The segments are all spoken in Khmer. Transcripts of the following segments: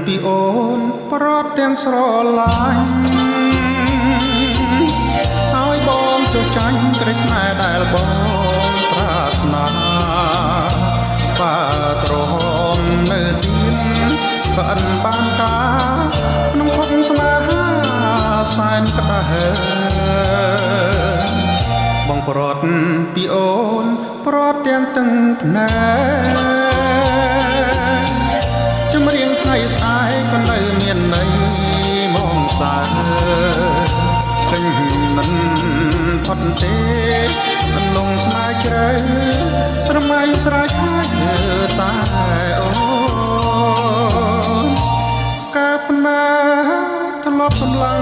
ពីអូនប្រត់ទាំងស្រឡាញ់ឲ្យបងចុះចាញ់ក្រីស្នេហ៍ដែលបងប្រាថ្នាបាទ្រាំនៅទីនក្អិនបានការក្នុងភពស្នេហាសែនក្តៅបងប្រត់ពីអូនប្រត់ទាំងទឹកភ្នែកចម្រៀងថ្ងៃស្អែកក៏នៅមានន័យមកសើឃើញមិនផុតទេមិនលងស្នេហ៍ជ្រៅស្រមៃស្រែកហើយតែអូនកាបណាធ្លាប់សម្លឹង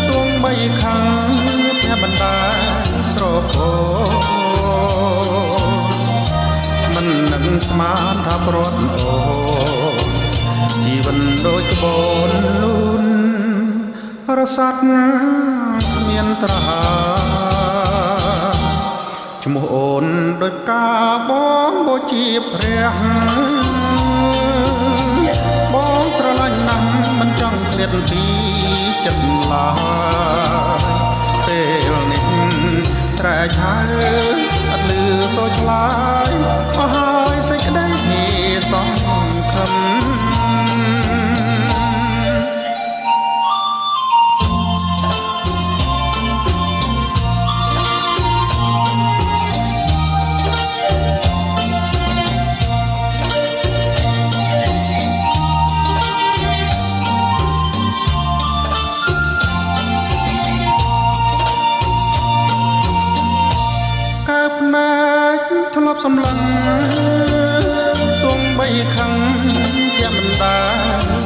ទួងបីខាងផ្ទះបណ្ដាស្រពោមិននឹងស្មានថាប្រត់អូនជីវិតដូចក្បូនលូនរសាត់គ្មានត្រាឈ្មោះអូនដូចកាបងបូជាព្រះបងស្រឡាញ់ណាស់មិនចង់ឃ្លាតពីចិត្តឡើយពេលនេះស្រែកហើយអត់លឺសូរឆ្លើយអស់ហើយសេចក្តីសង្ឃឹមធ្លាប់សម្លឹងទួងបីខឹងជាមិនដា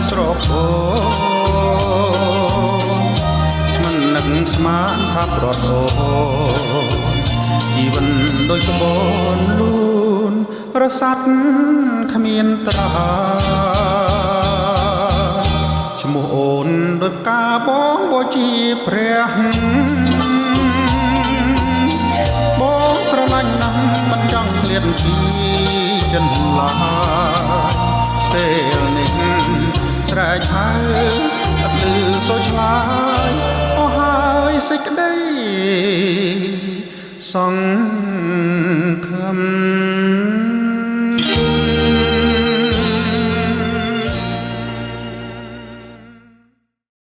ស្រពោមិននឹកស្មានថាប្រត់អូនជីវិតដូចក្បូនលូនរសាត់គ្មានត្រាឈ្មោះអូនដូចកាបងបូជាព្រះបងស្រឡាញ់ណាស់មិនចង់ឃ្លាតពីចិនឡើយពេលនេះស្រែកហើយអត់លឺសូរឆ្លើយអស់ហើយសេចក្តីសង្ឃឹម